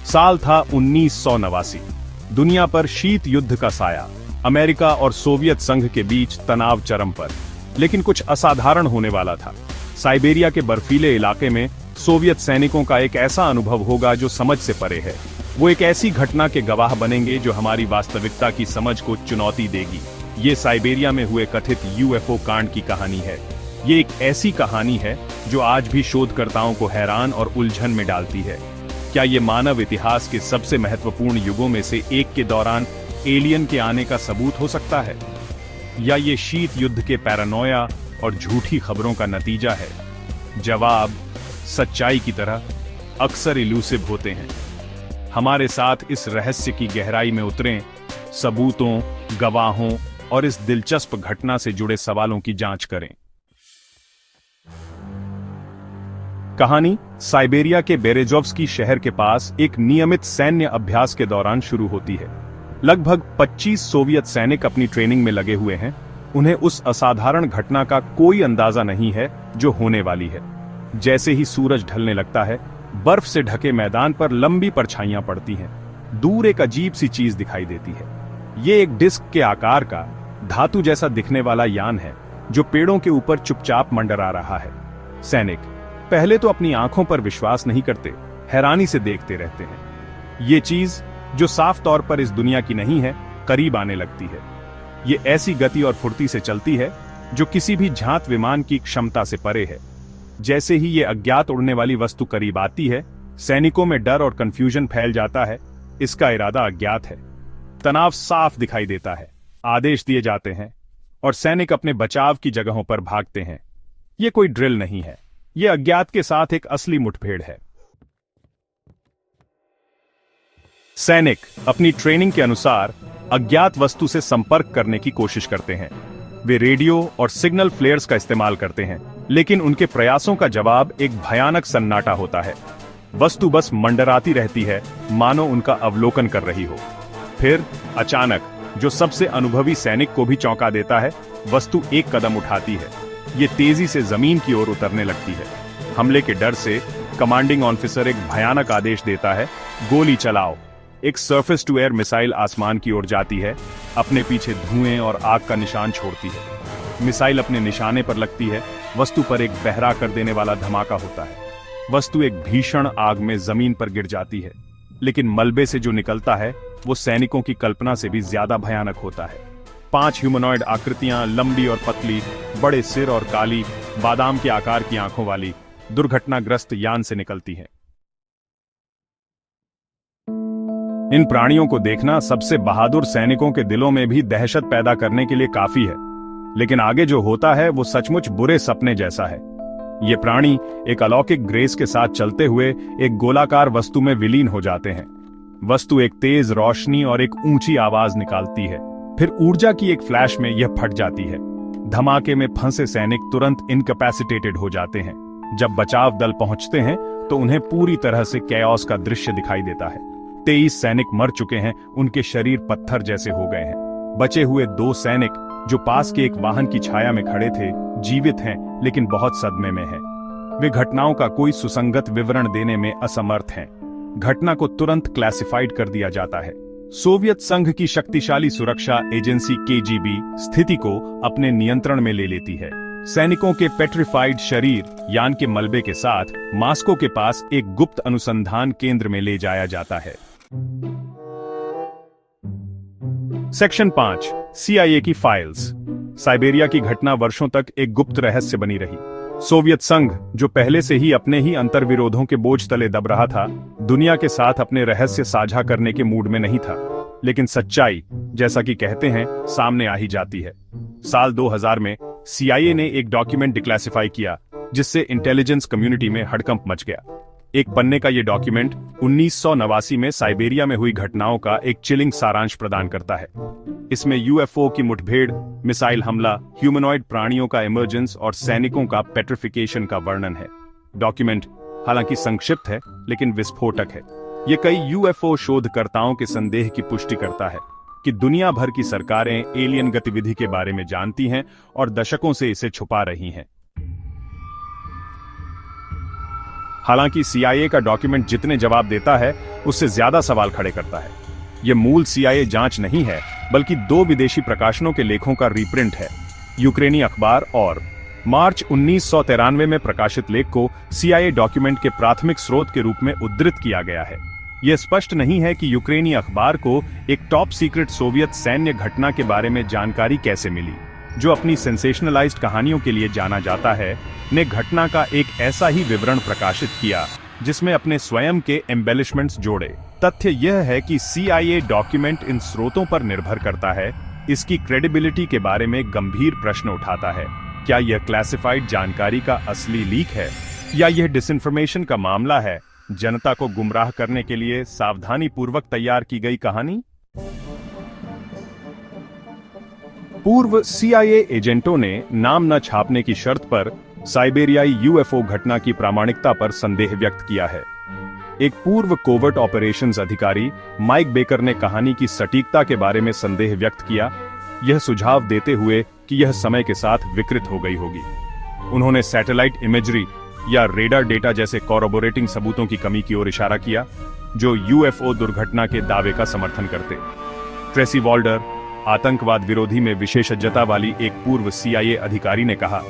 साल था 1989। दुनिया पर शीत युद्ध का साया, अमेरिका और सोवियत संघ के बीच तनाव चरम पर। लेकिन कुछ असाधारण होने वाला था। साइबेरिया के बर्फीले इलाके में सोवियत सैनिकों का एक ऐसा अनुभव होगा जो समझ से परे है। वो एक ऐसी घटना के गवाह बनेंगे जो हमारी वास्तविकता की समझ को चुनौती देगी। ये साइबेरिया में हुए कथित यूएफओ कांड की कहानी है। ये एक ऐसी कहानी है जो आज भी शोधकर्ताओं को हैरान और उलझन में डालती है। क्या ये मानव इतिहास के सबसे महत्वपूर्ण युगों में से एक के दौरान एलियन के आने का सबूत हो सकता है, या ये शीत युद्ध के पैरानोया और झूठी खबरों का नतीजा है? जवाब सच्चाई की तरह अक्सर इलूसिव होते हैं। हमारे साथ इस रहस्य की गहराई में उतरें, सबूतों, गवाहों और इस दिलचस्प घटना से जुड़े सवालों की जांच करें। कहानी साइबेरिया के बेरेजोव्स्की शहर के पास एक नियमित सैन्य अभ्यास के दौरान शुरू होती है। लगभग 25 सोवियत सैनिक अपनी ट्रेनिंग में लगे हुए हैं। उन्हें उस असाधारण घटना का कोई अंदाजा नहीं है जो होने वाली है। जैसे ही सूरज ढलने लगता है, बर्फ से ढके मैदान पर लंबी परछाइयां पड़ती हैं। दूर एक अजीब सी चीज दिखाई देती है। ये एक डिस्क के आकार का धातु जैसा दिखने वाला यान है जो पेड़ों के ऊपर चुपचाप मंडरा रहा है। सैनिक पहले तो अपनी आंखों पर विश्वास नहीं करते, हैरानी से देखते रहते हैं। ये चीज जो साफ तौर पर इस दुनिया की नहीं है, करीब आने लगती है। ये ऐसी गति और फुर्ती से चलती है जो किसी भी जांच विमान की क्षमता से परे है। जैसे ही ये अज्ञात उड़ने वाली वस्तु करीब आती है, सैनिकों में डर और कंफ्यूजन फैल जाता है। इसका इरादा अज्ञात है। तनाव साफ दिखाई देता है। आदेश दिए जाते हैं और सैनिक अपने बचाव की जगहों पर भागते हैं। ये कोई ड्रिल नहीं है, ये अज्ञात के साथ एक असली मुठभेड़ है। सैनिक अपनी ट्रेनिंग के अनुसार अज्ञात वस्तु से संपर्क करने की कोशिश करते हैं। वे रेडियो और सिग्नल फ्लेयर्स का इस्तेमाल करते हैं, लेकिन उनके प्रयासों का जवाब एक भयानक सन्नाटा होता है। वस्तु बस मंडराती रहती है, मानो उनका अवलोकन कर रही हो। फिर अचानक, जो सबसे अनुभवी सैनिक को भी चौंका देता है, वस्तु एक कदम उठाती है। ये तेजी से जमीन की ओर उतरने लगती है। हमले के डर से कमांडिंग ऑफिसर एक भयानक आदेश देता है, गोली चलाओ। एक सरफेस टू एयर मिसाइल आसमान की ओर जाती है, अपने पीछे धुएं और आग का निशान छोड़ती है। मिसाइल अपने निशाने पर लगती है, वस्तु पर एक बहरा कर देने वाला धमाका होता है। वस्तु एक भीषण आग में जमीन पर गिर जाती है, लेकिन मलबे से जो निकलता है वो सैनिकों की कल्पना से भी ज्यादा भयानक होता है। 5 ह्यूमनॉइड आकृतियां, लंबी और पतली, बड़े सिर और काली, बादाम के आकार की आंखों वाली, दुर्घटनाग्रस्त यान से निकलती हैं। इन प्राणियों को देखना सबसे बहादुर सैनिकों के दिलों में भी दहशत पैदा करने के लिए काफी है। लेकिन आगे जो होता है वो सचमुच बुरे सपने जैसा है। ये प्राणी एक अलौकिक ग्रेस के साथ चलते हुए एक गोलाकार वस्तु में विलीन हो जाते हैं। वस्तु एक तेज रोशनी और एक ऊंची आवाज निकालती है। फिर ऊर्जा की एक फ्लैश में यह फट जाती है। धमाके में फंसे सैनिक तुरंत इनकैपेसिटेटेड हो जाते हैं। जब बचाव दल पहुंचते हैं तो उन्हें पूरी तरह से कैओस का दृश्य दिखाई देता है। 23 सैनिक मर चुके हैं, उनके शरीर पत्थर जैसे हो गए हैं। बचे हुए 2 सैनिक जो पास के एक वाहन की छाया में खड़े थे, जीवित हैं, लेकिन बहुत सदमे में हैं। वे घटनाओं का कोई सुसंगत विवरण देने में असमर्थ हैं। घटना को तुरंत क्लासिफाइड कर दिया जाता है। सोवियत संघ की शक्तिशाली सुरक्षा एजेंसी केजीबी स्थिति को अपने नियंत्रण में ले लेती है। सैनिकों के पेट्रिफाइड शरीर यान के मलबे के साथ मास्को के पास एक गुप्त अनुसंधान केंद्र में ले जाया जाता है। सेक्शन 5 CIA की फाइल्स। साइबेरिया की घटना वर्षों तक एक गुप्त रहस्य बनी रही। सोवियत संघ, जो पहले से ही अपने ही अंतर्विरोधों के बोझ तले दब रहा था, दुनिया के साथ अपने रहस्य साझा करने के मूड में नहीं था। लेकिन सच्चाई, जैसा कि कहते हैं, सामने आ ही जाती है। साल 2000 में CIA ने एक डॉक्यूमेंट डिक्लासिफाई किया, जिससे इंटेलिजेंस कम्युनिटी में हड़कंप मच गया। एक पन्ने का यह डॉक्यूमेंट 1989 में साइबेरिया में हुई घटनाओं का एक चिलिंग सारांश प्रदान करता है। इसमें यूएफओ की मुठभेड़, मिसाइल हमला, ह्यूमनॉइड प्राणियों का इमर्जेंस और सैनिकों का पेट्रिफिकेशन का वर्णन है। डॉक्यूमेंट हालांकि संक्षिप्त है, लेकिन विस्फोटक है। ये कई यूएफओ शोधकर्ताओं के संदेह की पुष्टि करता है कि दुनिया भर की सरकारें एलियन गतिविधि के बारे में जानती हैं और दशकों से इसे छुपा रही हैं। हालांकि सीआईए का डॉक्यूमेंट जितने जवाब देता है उससे ज्यादा सवाल खड़े करता है। यह मूल सीआईए जांच नहीं है, बल्कि 2 विदेशी प्रकाशनों के लेखों का रीप्रिंट है। यूक्रेनी अखबार और मार्च 1993 में प्रकाशित लेख को सीआईए डॉक्यूमेंट के प्राथमिक स्रोत के रूप में उद्धृत किया गया है। यह स्पष्ट नहीं है कि यूक्रेनी अखबार को एक टॉप सीक्रेट सोवियत सैन्य घटना के बारे में जानकारी कैसे मिली। जो अपनी सेंसेशनलाइज्ड कहानियों के लिए जाना जाता है, ने घटना का एक ऐसा ही विवरण प्रकाशित किया जिसमें अपने स्वयं के एम्बेलिशमेंट्स जोड़े। तथ्य यह है कि सीआईए डॉक्यूमेंट इन स्रोतों पर निर्भर करता है, इसकी क्रेडिबिलिटी के बारे में गंभीर प्रश्न उठाता है। क्या यह क्लासिफाइड जानकारी का असली लीक है या यह डिसइंफॉर्मेशन का मामला है, जनता को गुमराह करने के लिए सावधानी पूर्वक तैयार की गई कहानी? पूर्व सीआईए एजेंटों ने नाम न छापने की शर्त पर साइबेरियाई यूएफओ घटना की प्रामाणिकता पर संदेह व्यक्त किया है। एक पूर्व कोवर्ट ऑपरेशंस अधिकारी माइक बेकर ने कहानी की सटीकता के बारे में संदेह व्यक्त किया, यह सुझाव देते हुए कि यह समय के साथ विकृत हो गई होगी। उन्होंने सैटेलाइट इमेजरी या रेडार डेटा जैसे कॉरोबोरेटिंग सबूतों की कमी की ओर इशारा किया, जो यूएफओ दुर्घटना के दावे का समर्थन करते। ट्रेसी वॉल्डर, आतंकवाद विरोधी में विशेषज्ञता वाली एक पूर्व सीआईए अधिकारी ने कहा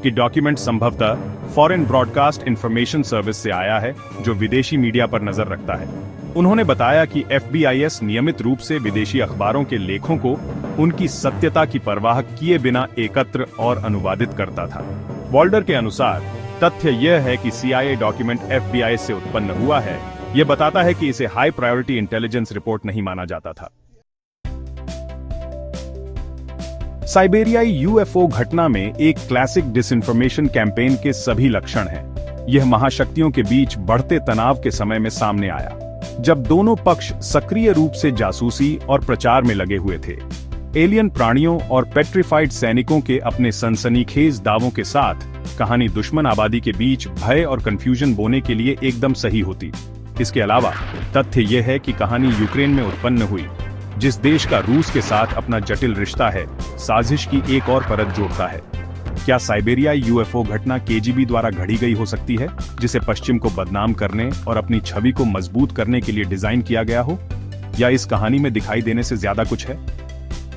कि डॉक्यूमेंट संभवतः फॉरेन ब्रॉडकास्ट इंफॉर्मेशन सर्विस से आया है, जो विदेशी मीडिया पर नजर रखता है। उन्होंने बताया कि एफबीआईएस नियमित रूप से विदेशी अखबारों के लेखों को उनकी सत्यता की परवाह किए बिना एकत्र और अनुवादित करता था। वॉल्डर के अनुसार तथ्य यह है कि सीआईए डॉक्यूमेंट एफबीआई से उत्पन्न हुआ है, यह बताता है कि इसे हाई प्रायोरिटी इंटेलिजेंस रिपोर्ट नहीं माना जाता था। साइबेरियाई यूएफओ घटना में एक क्लासिक डिसइंफॉर्मेशन कैंपेन के सभी लक्षण हैं। यह महाशक्तियों के बीच बढ़ते तनाव के समय में सामने आया, जब दोनों पक्ष सक्रिय रूप से जासूसी और प्रचार में लगे हुए थे। एलियन प्राणियों और पेट्रिफाइड सैनिकों के अपने सनसनीखेज दावों के साथ कहानी दुश्मन आबादी के बीच भय और कंफ्यूजन बोने के लिए एकदम सही होती। इसके अलावा तथ्य यह है कि कहानी यूक्रेन में उत्पन्न हुई, जिस देश का रूस के साथ अपना जटिल रिश्ता है, साजिश की एक और परत जोड़ता है। क्या साइबेरियाई यूएफओ घटना केजीबी द्वारा घड़ी गई हो सकती है, जिसे पश्चिम को बदनाम करने और अपनी छवि को मजबूत करने के लिए डिजाइन किया गया हो? या इस कहानी में दिखाई देने से ज्यादा कुछ है?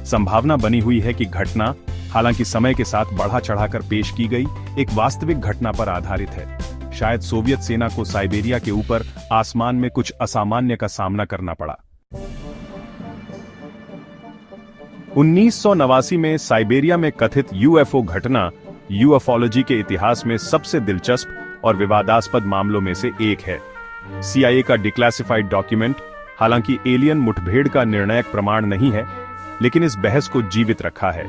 संभावना बनी हुई है कि घटना, हालांकि समय के साथ बढ़ा चढ़ाकर पेश की गई, एक वास्तविक घटना पर आधारित है। शायद सोवियत सेना को साइबेरिया के ऊपर आसमान में कुछ असामान्य का सामना करना पड़ा। 1989 में साइबेरिया में कथित यूएफओ घटना यूएफोलॉजी के इतिहास में सबसे दिलचस्प और विवादास्पद मामलों में से एक है। सीआईए का डिक्लासिफाइड डॉक्यूमेंट, हालांकि एलियन मुठभेड़ का निर्णायक प्रमाण नहीं है, लेकिन इस बहस को जीवित रखा है।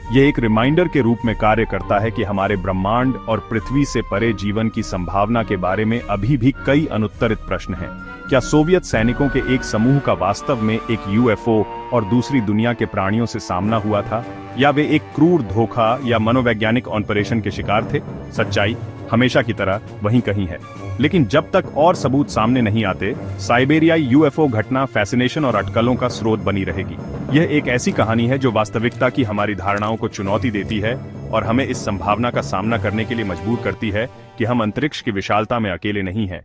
यह एक रिमाइंडर के रूप में कार्य करता है कि हमारे ब्रह्मांड और पृथ्वी से परे जीवन की संभावना के बारे में अभी भी कई अनुत्तरित प्रश्न हैं। क्या सोवियत सैनिकों के एक समूह का वास्तव में एक यूएफओ और दूसरी दुनिया के प्राणियों से सामना हुआ था, या वे एक क्रूर धोखा या मनोवैज्ञानिक ऑपरेशन के शिकार थे? सच्चाई हमेशा की तरह वहीं कहीं है, लेकिन जब तक और सबूत सामने नहीं आते, साइबेरियाई यूएफओ घटना फैसिनेशन और अटकलों का स्रोत बनी रहेगी। यह एक ऐसी कहानी है जो वास्तविकता की हमारी धारणाओं को चुनौती देती है और हमें इस संभावना का सामना करने के लिए मजबूर करती है कि हम अंतरिक्ष की विशालता में अकेले नहीं हैं।